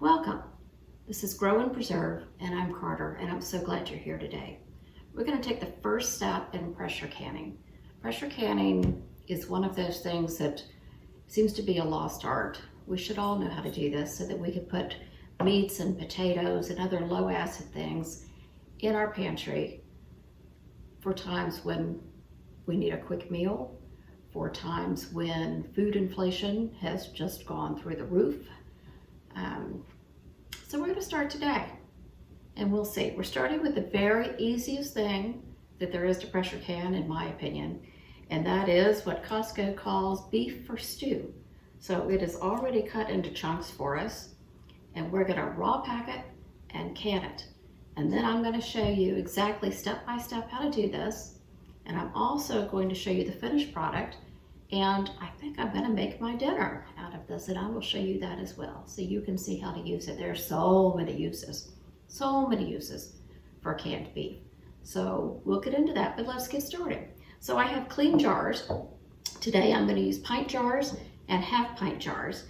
Welcome. This is Grow and Preserve, and I'm Carter, and I'm so glad you're here today. We're going to take the first step in pressure canning. Pressure canning is one of those things that seems to be a lost art. We should all know how to do this so that we can put meats and potatoes and other low acid things in our pantry for times when we need a quick meal, for times when food inflation has just gone through the roof. So we're going to start today, and we'll see. We're starting with the very easiest thing that there is to pressure can, in my opinion, and that is what Costco calls beef for stew. So it is already cut into chunks for us, and we're going to raw pack it and can it. And then I'm going to show you exactly step by step how to do this, and I'm also going to show you the finished product. And I think I'm going to make my dinner out of this, and I will show you that as well so you can see how to use it. There are so many uses for canned beef. So we'll get into that, but let's get started. So I have clean jars. Today I'm going to use pint jars and half pint jars.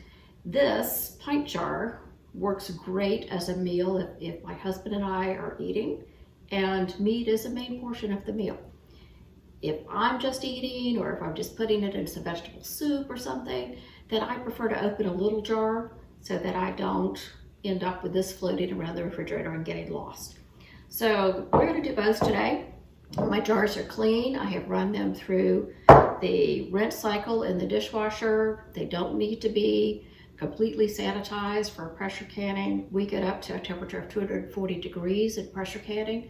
This pint jar works great as a meal if my husband and I are eating, and meat is a main portion of the meal. If I'm just eating, or if I'm just putting it in some vegetable soup or something, then I prefer to open a little jar so that I don't end up with this floating around the refrigerator and getting lost. So we're going to do both today. My jars are clean. I have run them through the rinse cycle in the dishwasher. They don't need to be completely sanitized for pressure canning. We get up to a temperature of 240 degrees in pressure canning,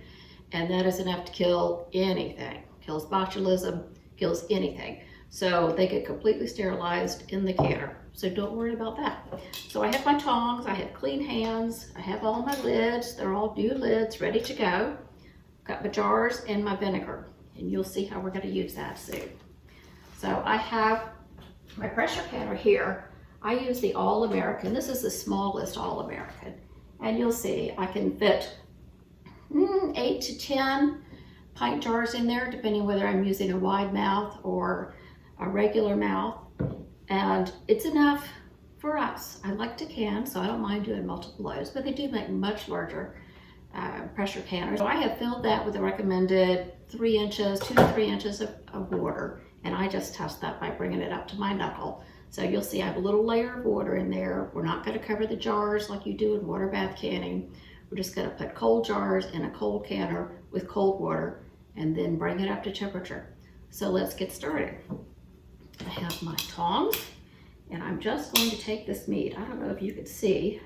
and that is enough to kill anything. Kills botulism, kills anything. So they get completely sterilized in the canner. So don't worry about that. So I have my tongs, I have clean hands, I have all my lids. They're all new lids, ready to go. Got my jars and my vinegar, and you'll see how we're going to use that soon. So I have my pressure canner here. I use the All-American. This is the smallest All-American. And you'll see I can fit 8 to 10 pint jars in there, depending whether I'm using a wide mouth or a regular mouth, and it's enough for us. I like to can, so I don't mind doing multiple loads, but they do make much larger pressure canners. So I have filled that with the recommended 3 inches, 2 to 3 inches of water, and I just test that by bringing it up to my knuckle. So you'll see I have a little layer of water in there. We're not going to cover the jars like you do in water bath canning. We're just going to put cold jars in a cold canner with cold water and then bring it up to temperature. So let's get started. I have my tongs, and I'm just going to take this meat. I don't know if you can see.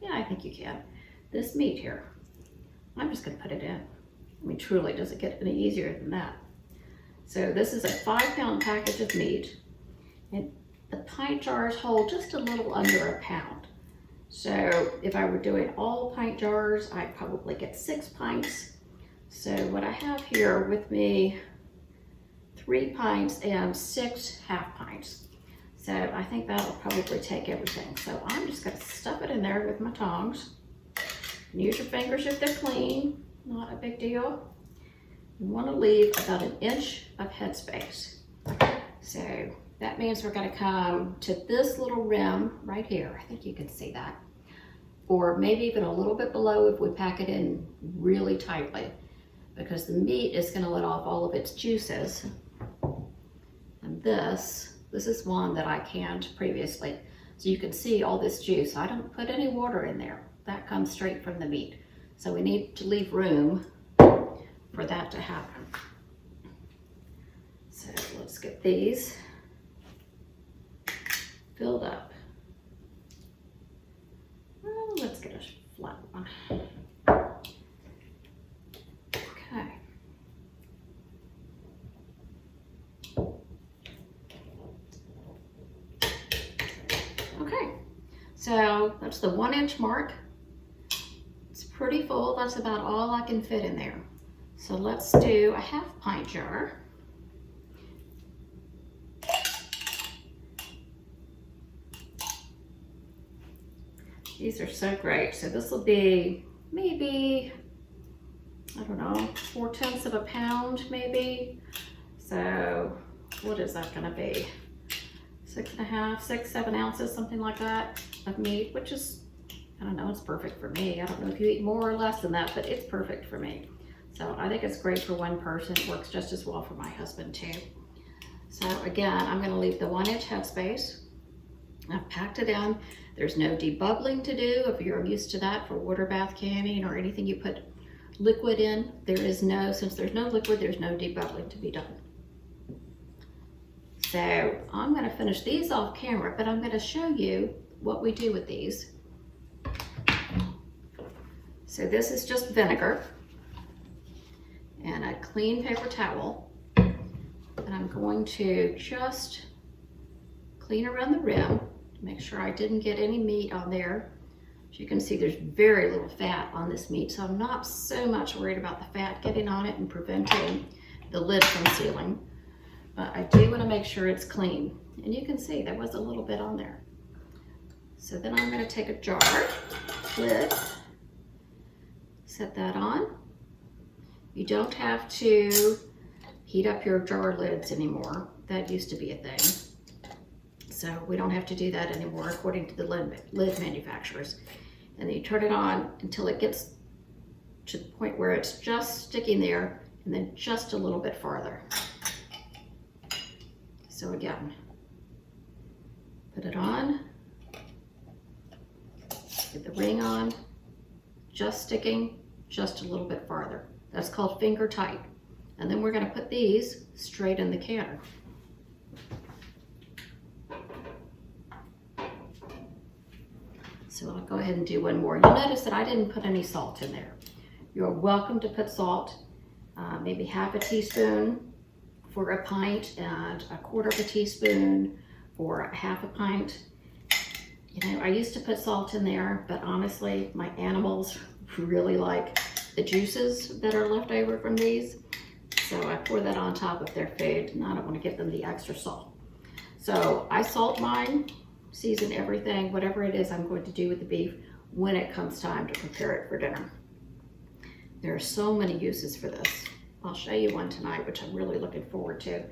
Yeah, I think you can. This meat here. I'm just going to put it in. I mean, truly, does it get any easier than that? So this is a 5-pound package of meat, and the pint jars hold just a little under a pound. So if I were doing all pint jars, I'd probably get 6 pints. So what I have here with me, 3 pints and 6 half pints. So I think that'll probably take everything. So I'm just going to stuff it in there with my tongs. Use your fingers if they're clean, not a big deal. You want to leave about 1 inch of headspace. So that means we're going to come to this little rim right here. I think you can see that. Or maybe even a little bit below if we pack it in really tightly, because the meat is going to let off all of its juices. And this is one that I canned previously. So you can see all this juice. I don't put any water in there. That comes straight from the meat. So we need to leave room for that to happen. So let's get these filled up. Well, let's get a flat one. Okay, so that's the 1 inch mark. It's pretty full. That's about all I can fit in there. So let's do a half pint jar. These are so great. So this will be maybe, I don't know, 4/10 of a pound maybe. So what is that going to be? 6 and a half, 6, 7 ounces, something like that of meat, which is I don't know, it's perfect for me. I don't know if you eat more or less than that, but it's perfect for me. So I think it's great for one person. It works just as well for my husband too. So again, I'm gonna leave the 1-inch headspace. I've packed it in. There's no debubbling to do if you're used to that for water bath canning or anything you put liquid in. Since there's no liquid, there's no debubbling to be done. So I'm gonna finish these off camera, but I'm gonna show you what we do with these. So this is just vinegar and a clean paper towel. And I'm going to just clean around the rim to make sure I didn't get any meat on there. As you can see, there's very little fat on this meat, so I'm not so much worried about the fat getting on it and preventing the lid from sealing. But I do want to make sure it's clean. And you can see there was a little bit on there. So then I'm going to take a jar, lid, set that on. You don't have to heat up your jar lids anymore. That used to be a thing. So we don't have to do that anymore according to the lid manufacturers. And then you turn it on until it gets to the point where it's just sticking there and then just a little bit farther. So again, put it on, get the ring on, just sticking just a little bit farther. That's called finger tight. And then we're going to put these straight in the canner. So I'll go ahead and do one more. You'll notice that I didn't put any salt in there. You're welcome to put salt, maybe half a teaspoon for a pint and a quarter of a teaspoon for half a pint. You know, I used to put salt in there, but honestly, my animals really like the juices that are left over from these. So I pour that on top of their food, and I don't want to give them the extra salt. So I salt mine, season everything, whatever it is I'm going to do with the beef when it comes time to prepare it for dinner. There are so many uses for this. I'll show you one tonight, which I'm really looking forward to.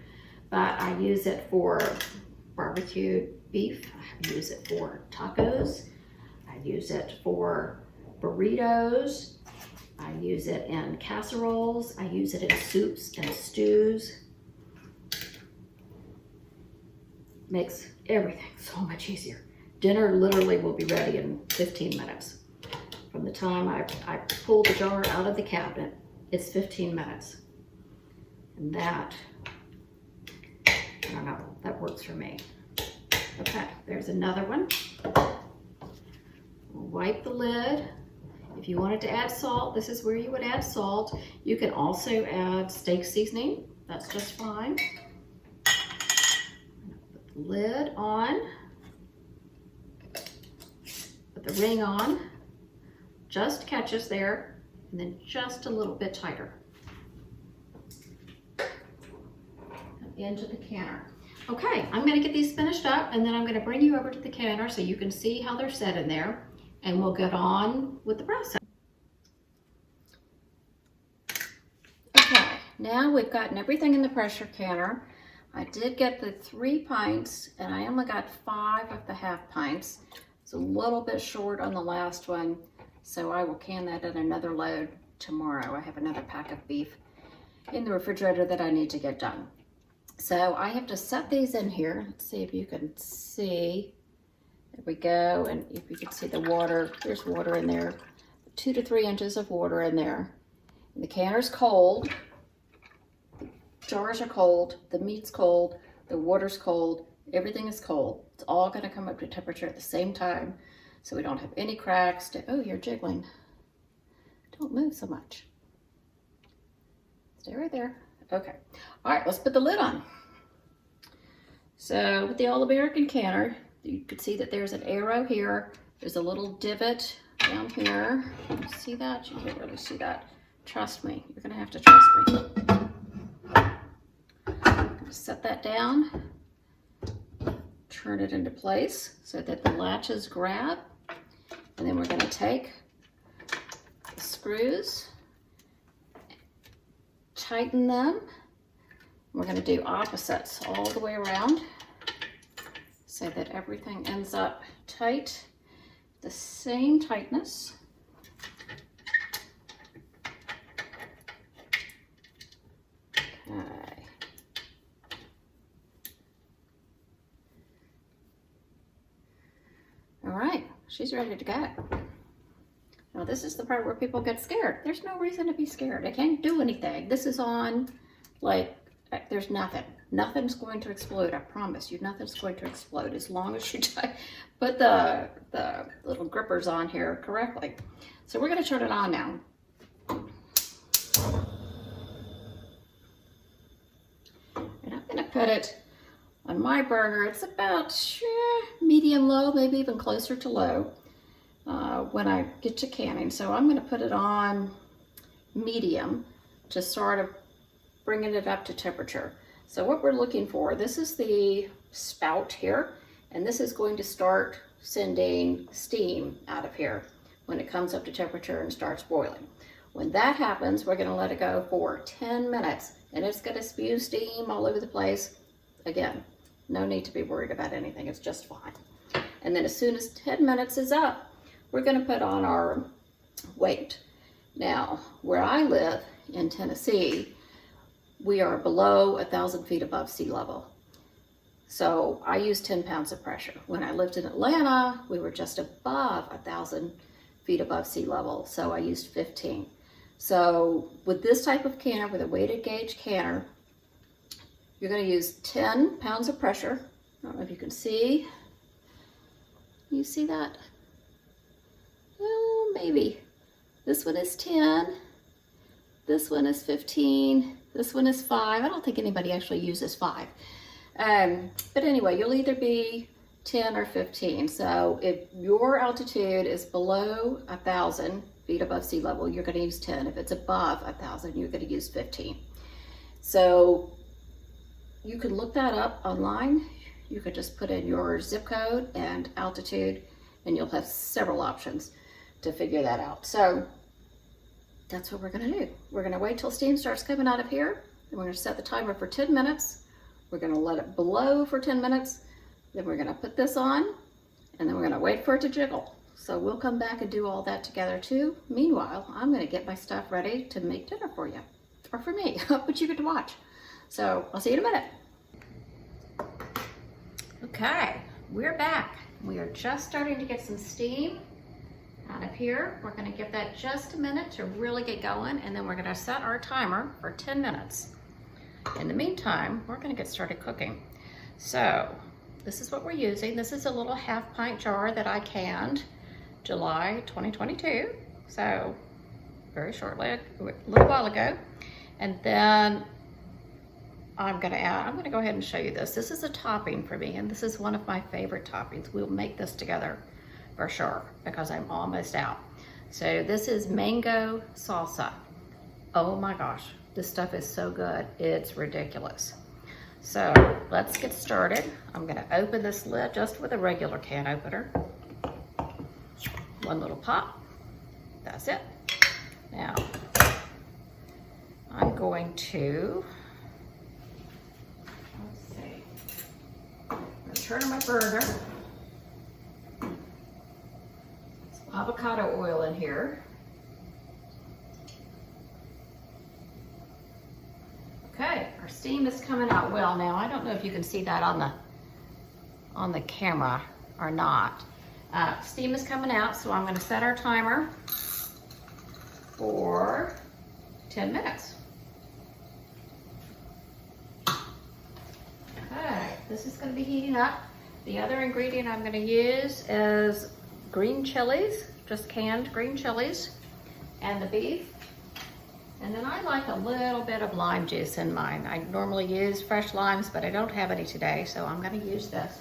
But I use it for barbecued beef. I use it for tacos. I use it for burritos. I use it in casseroles. I use it in soups and stews. Makes everything so much easier. Dinner literally will be ready in 15 minutes. From the time I pull the jar out of the cabinet, it's 15 minutes. And that, I don't know, that works for me. Okay, there's another one. Wipe the lid. If you wanted to add salt, this is where you would add salt. You can also add steak seasoning. That's just fine. Put the lid on. Put the ring on. Just catches there, and then just a little bit tighter. Into the canner. Okay, I'm going to get these finished up, and then I'm going to bring you over to the canner so you can see how they're set in there, and we'll get on with the process. Okay, now we've gotten everything in the pressure canner. I did get the 3 pints, and I only got 5 of the half pints. It's a little bit short on the last one, so I will can that in another load tomorrow. I have another pack of beef in the refrigerator that I need to get done. So I have to set these in here. Let's see if you can see. There we go. And if you can see the water, there's water in there. 2 to 3 inches of water in there. And the canner's cold. The jars are cold. The meat's cold. The water's cold. Everything is cold. It's all going to come up to temperature at the same time, so we don't have any cracks. Oh, you're jiggling. Don't move so much. Stay right there. Okay. All right, let's put the lid on. So with the All-American canner, you can see that there's an arrow here. There's a little divot down here. You see that? You can't really see that. Trust me. You're going to have to trust me. I'm going to set that down. Turn it into place so that the latches grab. And then we're going to take the screws, tighten them. We're going to do opposites all the way around so that everything ends up tight. the same tightness. Okay. All right, she's ready to go. Now this is the part where people get scared. There's no reason to be scared. I can't do anything. This is on, like, there's nothing. Nothing's going to explode. I promise you, nothing's going to explode as long as you put the little grippers on here correctly. So we're going to turn it on now. And I'm going to put it on my burner. It's about medium low, maybe even closer to low when I get to canning. So I'm going to put it on medium to sort of bringing it up to temperature. So what we're looking for, this is the spout here, and this is going to start sending steam out of here when it comes up to temperature and starts boiling. When that happens, we're going to let it go for 10 minutes, and it's going to spew steam all over the place. Again, no need to be worried about anything. It's just fine. And then as soon as 10 minutes is up, we're going to put on our weight. Now, where I live in Tennessee, we are below 1,000 feet above sea level. So I use 10 pounds of pressure. When I lived in Atlanta, we were just above 1,000 feet above sea level. So I used 15. So with this type of canner, with a weighted gauge canner, you're going to use 10 pounds of pressure. I don't know if you can see. You see that? Well, maybe. This one is 10. This one is 15. This one is 5. I don't think anybody actually uses 5. But anyway, you'll either be 10 or 15. So if your altitude is below 1,000 feet above sea level, you're going to use 10. If it's above 1,000, you're going to use 15. So you can look that up online. You could just put in your zip code and altitude, and you'll have several options to figure that out. So that's what we're going to do. We're going to wait till steam starts coming out of here, and we're going to set the timer for 10 minutes. We're going to let it blow for 10 minutes. Then we're going to put this on, and then we're going to wait for it to jiggle. So we'll come back and do all that together too. Meanwhile, I'm going to get my stuff ready to make dinner for you, or for me, but you get to watch. So I'll see you in a minute. Okay, we're back. We are just starting to get some steam out of here. We're going to give that just a minute to really get going, and then we're going to set our timer for 10 minutes. In the meantime, we're going to get started cooking. So this is what we're using. This is a little 1/2 pint jar that I canned July 2022. So very shortly, a little while ago. And then I'm going to go ahead and show you this. This is a topping for me, and this is one of my favorite toppings. We'll make this together for sure because I'm almost out. So this is mango salsa. Oh my gosh, this stuff is so good. It's ridiculous. So let's get started. I'm going to open this lid just with a regular can opener. One little pop. That's it. Now I'm going to, let's see, I'm going to turn on my burner. Some avocado oil in here. Okay, our steam is coming out well now. I don't know if you can see that on the camera or not. Steam is coming out, so I'm going to set our timer for 10 minutes. Okay, this is going to be heating up. The other ingredient I'm going to use is green chilies, just canned green chilies, and the beef. And then I like a little bit of lime juice in mine. I normally use fresh limes, but I don't have any today, so I'm going to use this.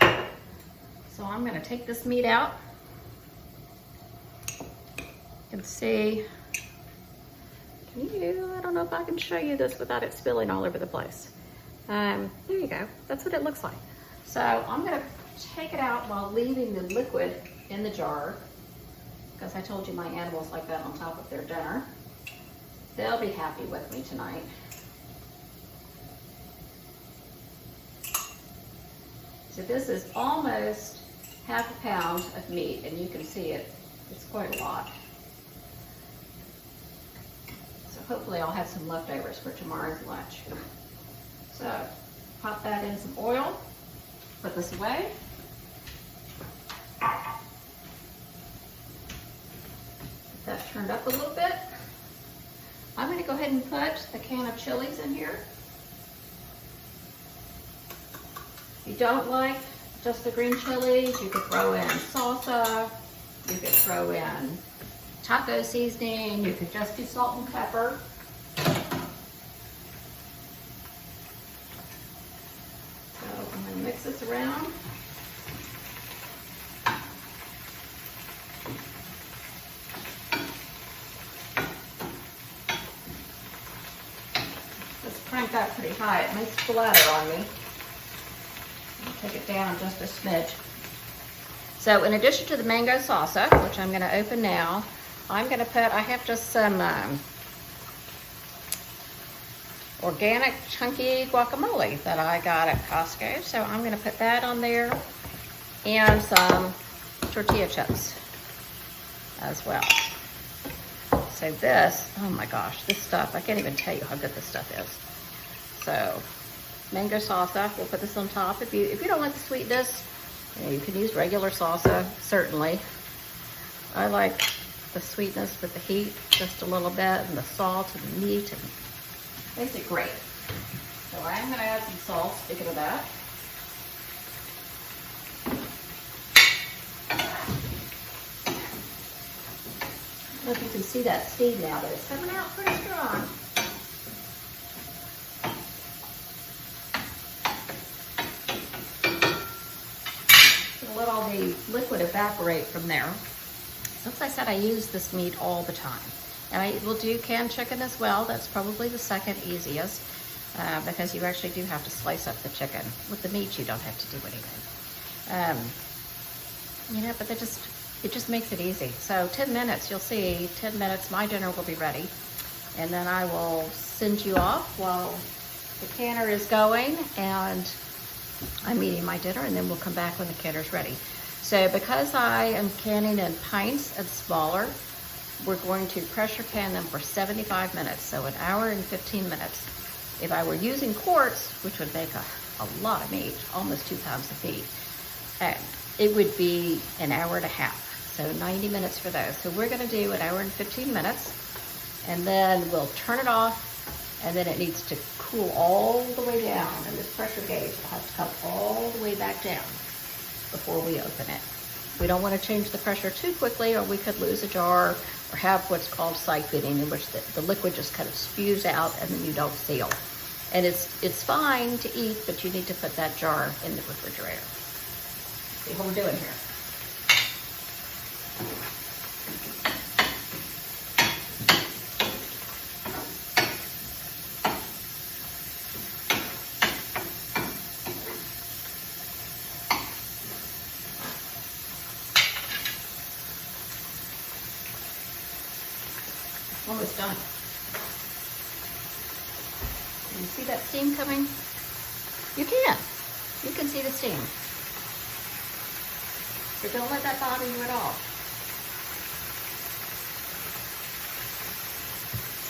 So I'm going to take this meat out. You can see, I don't know if I can show you this without it spilling all over the place. There you go. That's what it looks like. So I'm going to take it out while leaving the liquid in the jar, because I told you my animals like that on top of their dinner. They'll be happy with me tonight. So this is almost half a pound of meat, and you can see it's quite a lot. So hopefully I'll have some leftovers for tomorrow's lunch. So pop that in some oil, put this away. Get that turned up a little bit. I'm going to go ahead and put a can of chilies in here. If you don't like just the green chilies, you could throw in salsa, you could throw in taco seasoning, you could just do salt and pepper. So I'm going to mix this around. Let's crank that pretty high. It may splatter on me. Take it down just a smidge. So in addition to the mango salsa, which I'm going to open now, I'm going to put, I have just some organic chunky guacamole that I got at Costco. So I'm going to put that on there and some tortilla chips as well. So this, oh my gosh, this stuff, I can't even tell you how good this stuff is. So mango salsa, we'll put this on top. If you don't like the sweetness, you can use regular salsa, certainly. I like the sweetness with the heat just a little bit, and the salt and the meat, and makes it great. So I am going to add some salt, speaking of that. I don't know if you can see that steam now, but it's coming out pretty strong. Let all the liquid evaporate from there. As I said, I use this meat all the time. And I will do canned chicken as well. That's probably the second easiest because you actually do have to slice up the chicken. With the meat, you don't have to do anything. You know, but it just makes it easy. So 10 minutes, you'll see, 10 minutes, my dinner will be ready. And then I will send you off while the canner is going, and I'm eating my dinner, and then we'll come back when the canner's ready. So because I am canning in pints and smaller, we're going to pressure can them for 75 minutes, so an hour and 15 minutes. If I were using quarts, which would make a lot of meat, almost 2 pounds of meat, it would be an hour and a half, so 90 minutes for those. So we're gonna do an hour and 15 minutes, and then we'll turn it off, and then it needs to cool all the way down, and this pressure gauge will have to come all the way back down before we open it. We don't want to change the pressure too quickly, or we could lose a jar or have what's called sight fitting, in which the liquid just kind of spews out and then you don't seal. And it's fine to eat, but you need to put that jar in the refrigerator. See what we're doing here. Almost done. Can you see that steam coming? You can see the steam. So don't let that bother you at all.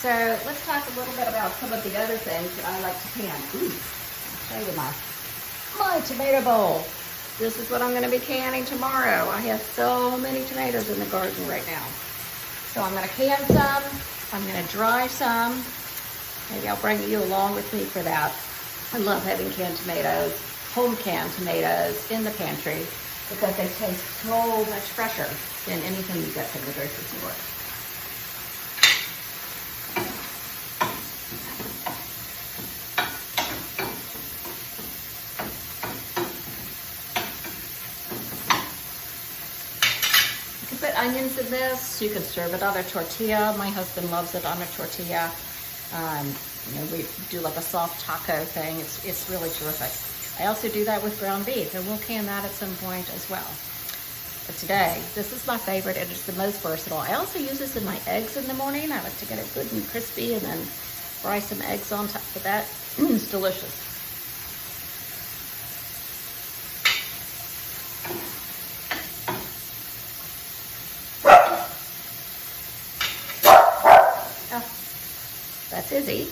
So let's talk a little bit about some of the other things that I like to can. Ooh, I'll show you my tomato bowl. This is what I'm going to be canning tomorrow. I have so many tomatoes in the garden right now. So I'm going to can some, I'm going to dry some. Maybe I'll bring you along with me for that. I love having canned tomatoes, home canned tomatoes in the pantry, because they taste so much fresher than anything you get from the grocery store. Onions in this. You can serve it on a tortilla. My husband loves it on a tortilla. You know, we do like a soft taco thing. It's really terrific. I also do that with ground beef, and we'll can that at some point as well. But today, this is my favorite, and it's the most versatile. I also use this in my eggs in the morning. I like to get it good and crispy, and then fry some eggs on top of that. It's delicious. That's Izzy.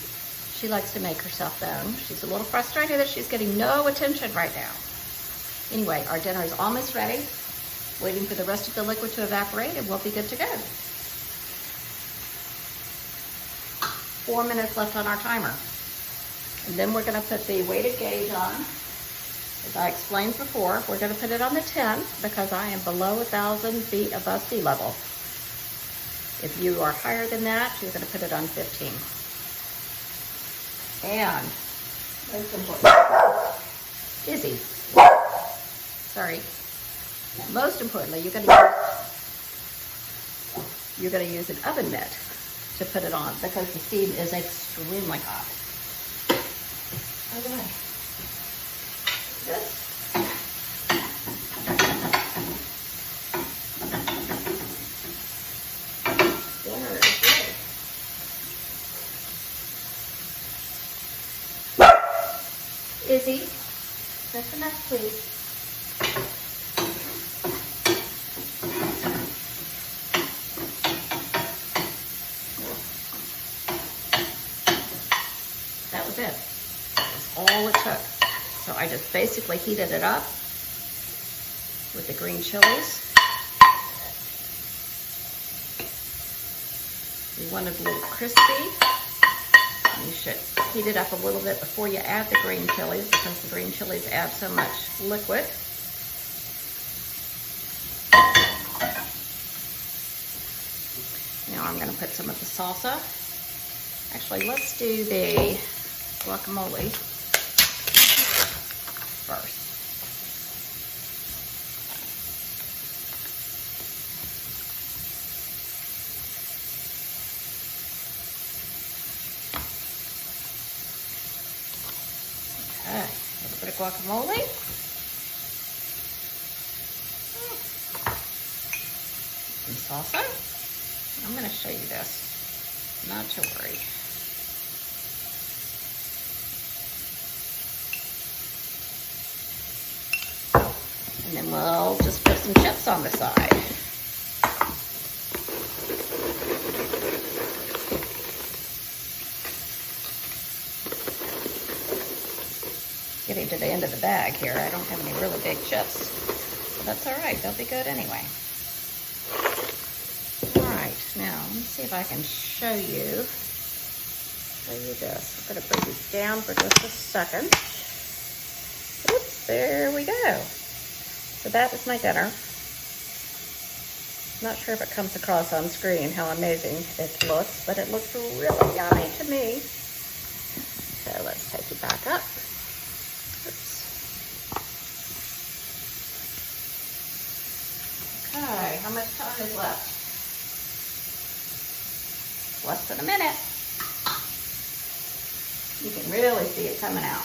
She likes to make herself known. She's a little frustrated that she's getting no attention right now. Anyway, our dinner is almost ready. Waiting for the rest of the liquid to evaporate and we'll be good to go. 4 minutes left on our timer. And then we're gonna put the weighted gauge on. As I explained before, we're gonna put it on the 10 because I am below 1,000 feet above sea level. If you are higher than that, you're gonna put it on 15. And most important, Izzy. Sorry. Most importantly, you're gonna use an oven mitt to put it on because the steam is extremely hot. Okay. This. Dinner is ready. Izzy, just enough, please. That was it. That's all it took. So I just basically heated it up with the green chilies. You want it a little crispy. You should heat it up a little bit before you add the green chilies because the green chilies add so much liquid. Now I'm going to put some of the salsa. Actually, let's do the guacamole first. Okay, a little bit of guacamole. Some salsa. I'm going to show you this, not to worry. And then we'll just put some chips on the side. Getting to the end of the bag here. I don't have any really big chips. But that's all right. They'll be good anyway. All right. Now, let me see if I can show you this. I'm going to bring these down for just a second. Oops, there we go. So that is my dinner. Not sure if it comes across on screen how amazing it looks, but it looks really yummy to me. So let's take it back up. Oops. Okay, how much time is left? Less than a minute. You can really see it coming out.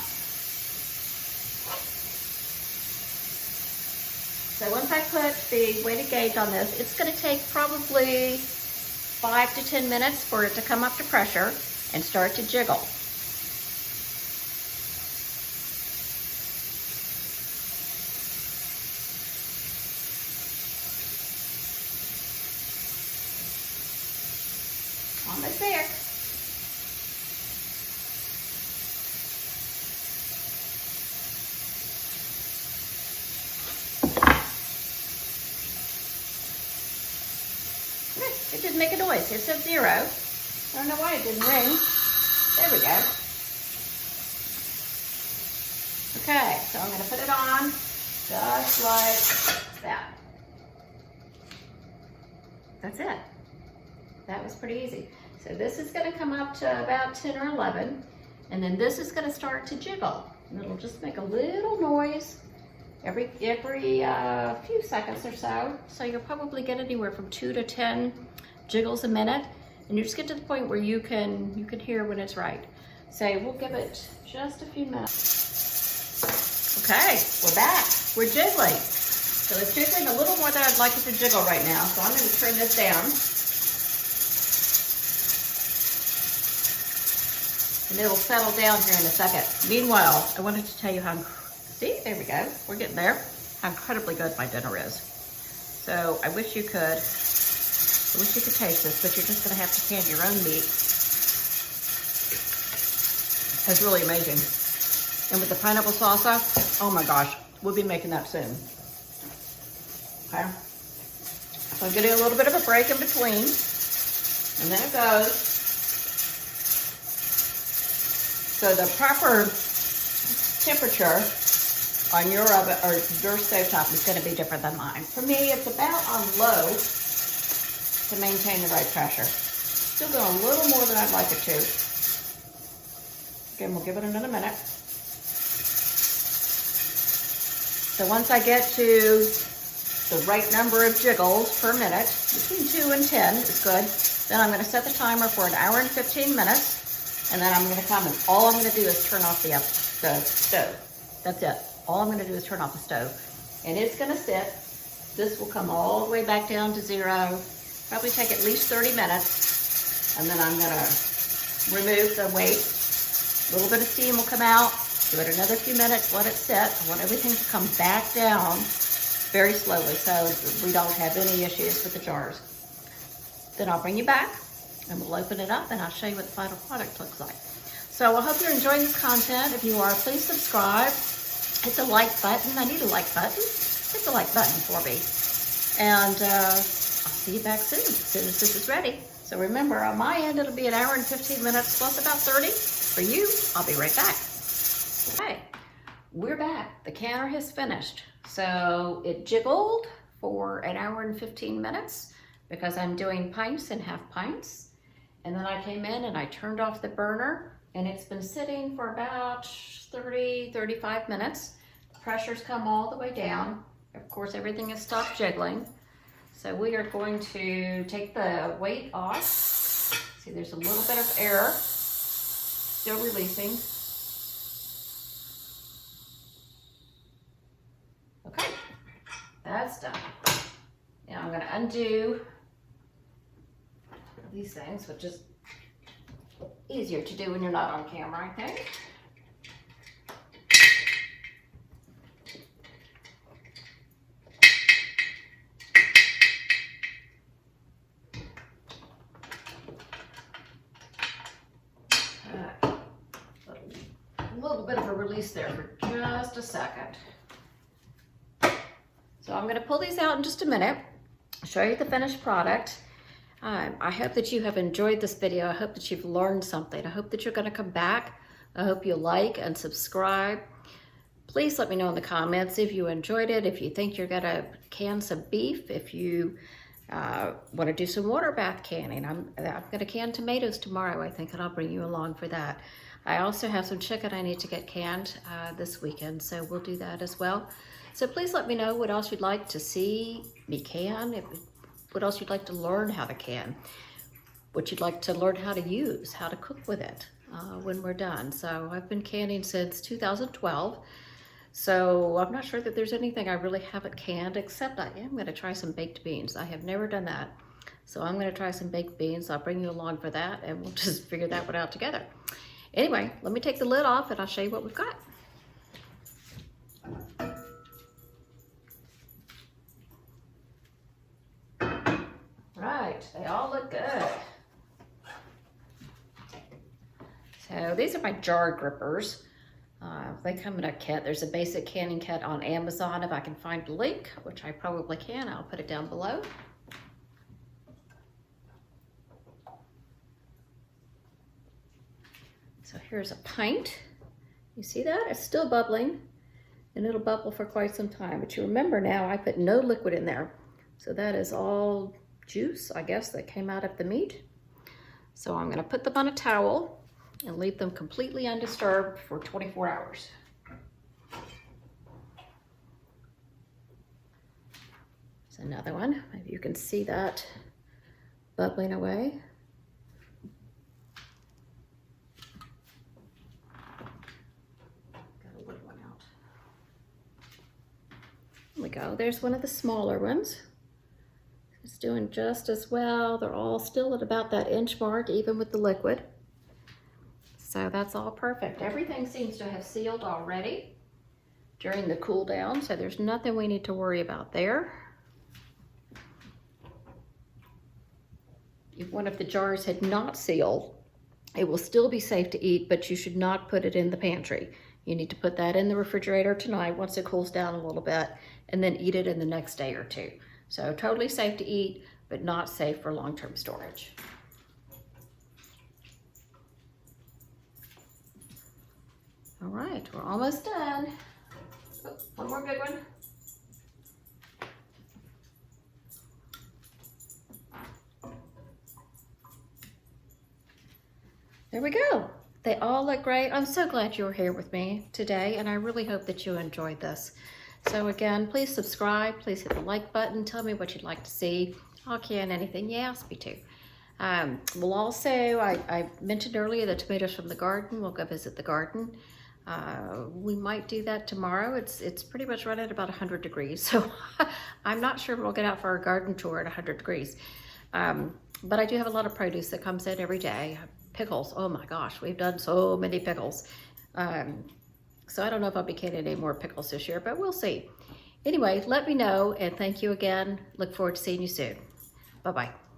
So once I put the weighted gauge on this, it's going to take probably 5 to 10 minutes for it to come up to pressure and start to jiggle. Almost there. It didn't make a noise. It said 0. I don't know why it didn't ring. There we go. Okay, so I'm going to put it on just like that. That's it. That was pretty easy. So this is going to come up to about 10 or 11, and then this is going to start to jiggle. And it'll just make a little noise every few seconds or so. So you'll probably get anywhere from 2 to 10 jiggles a minute, and you just get to the point where you can hear when it's right. So we'll give it just a few minutes. Okay, we're back. We're jiggling. So it's jiggling a little more than I'd like it to jiggle right now. So I'm going to turn this down. And it'll settle down here in a second. Meanwhile, I wanted to tell you how, see, there we go. We're getting there. How incredibly good my dinner is. So I wish you could taste this, but you're just gonna have to can your own meat. It's really amazing. And with the pineapple salsa, oh my gosh, we'll be making that soon. Okay. So I'm getting a little bit of a break in between. And then it goes. So the proper temperature on your oven or your stovetop is going to be different than mine. For me, it's about on low to maintain the right pressure. Still going a little more than I'd like it to. Again, we'll give it another minute. So once I get to the right number of jiggles per minute, between 2 and 10 is good, then I'm going to set the timer for an hour and 15 minutes, and then I'm going to come and all I'm going to do is turn off the stove. That's it. All I'm going to do is turn off the stove. And it's going to sit. This will come all the way back down to 0. Probably take at least 30 minutes. And then I'm going to remove the weight. A little bit of steam will come out. Give it another few minutes, let it sit. I want everything to come back down very slowly so we don't have any issues with the jars. Then I'll bring you back and we'll open it up and I'll show you what the final product looks like. So I hope you're enjoying this content. If you are, please subscribe. Hit the like button. I need a like button. Hit the like button for me. And I'll see you back soon as this is ready. So remember, on my end, it'll be an hour and 15 minutes plus about 30. For you, I'll be right back. Okay, we're back. The canner has finished. So it jiggled for an hour and 15 minutes because I'm doing pints and half pints. And then I came in and I turned off the burner and it's been sitting for about 30-35 minutes. The pressure's come all the way down. Of course, everything has stopped jiggling. So we are going to take the weight off. See, there's a little bit of air still releasing. Okay, that's done. Now I'm going to undo these things, which is easier to do when you're not on camera, I think. A little bit of a release there for just a second. So I'm going to pull these out in just a minute, show you the finished product. I hope that you have enjoyed this video. I hope that you've learned something. I hope that you're going to come back. I hope you like and subscribe. Please let me know in the comments if you enjoyed it, if you think you're going to can some beef, if you want to do some water bath canning. I'm going to can tomatoes tomorrow, I think, and I'll bring you along for that. I also have some chicken I need to get canned this weekend, so we'll do that as well. So please let me know what else you'd like to see me can, what else you'd like to learn how to can, what you'd like to learn how to use, how to cook with it when we're done. So I've been canning since 2012, so I'm not sure that there's anything I really haven't canned, except I am going to try some baked beans. I have never done that, so I'm going to try some baked beans. I'll bring you along for that, and we'll just figure that one out together. Anyway, let me take the lid off, and I'll show you what we've got. Right, they all look good. So these are my jar grippers. They come in a kit. There's a basic canning kit on Amazon. If I can find a link, which I probably can, I'll put it down below. So here's a pint. You see that? It's still bubbling, and it'll bubble for quite some time. But you remember now, I put no liquid in there. So that is all juice, I guess, that came out of the meat. So I'm going to put them on a towel and leave them completely undisturbed for 24 hours. There's another one. Maybe you can see that bubbling away. Got a little one out. There we go. There's one of the smaller ones. It's doing just as well. They're all still at about that inch mark, even with the liquid. So that's all perfect. Everything seems to have sealed already during the cool down, so there's nothing we need to worry about there. If one of the jars had not sealed, It will still be safe to eat, but you should not put it in the pantry. You need to put that in the refrigerator tonight once it cools down a little bit, and then eat it in the next day or two. So totally safe to eat, but not safe for long-term storage. All right, we're almost done. Oh, one more good one. There we go. They all look great. I'm so glad you were here with me today, and I really hope that you enjoyed this. So again, please subscribe. Please hit the like button. Tell me what you'd like to see. I'll can anything you ask me to. We'll also, I mentioned earlier the tomatoes from the garden. We'll go visit the garden. We might do that tomorrow. It's pretty much right at about 100 degrees. So I'm not sure we'll get out for our garden tour at 100 degrees. But I do have a lot of produce that comes in every day. Pickles, oh my gosh, we've done so many pickles. So I don't know if I'll be canning any more pickles this year, but we'll see. Anyway, let me know, and thank you again. Look forward to seeing you soon. Bye-bye.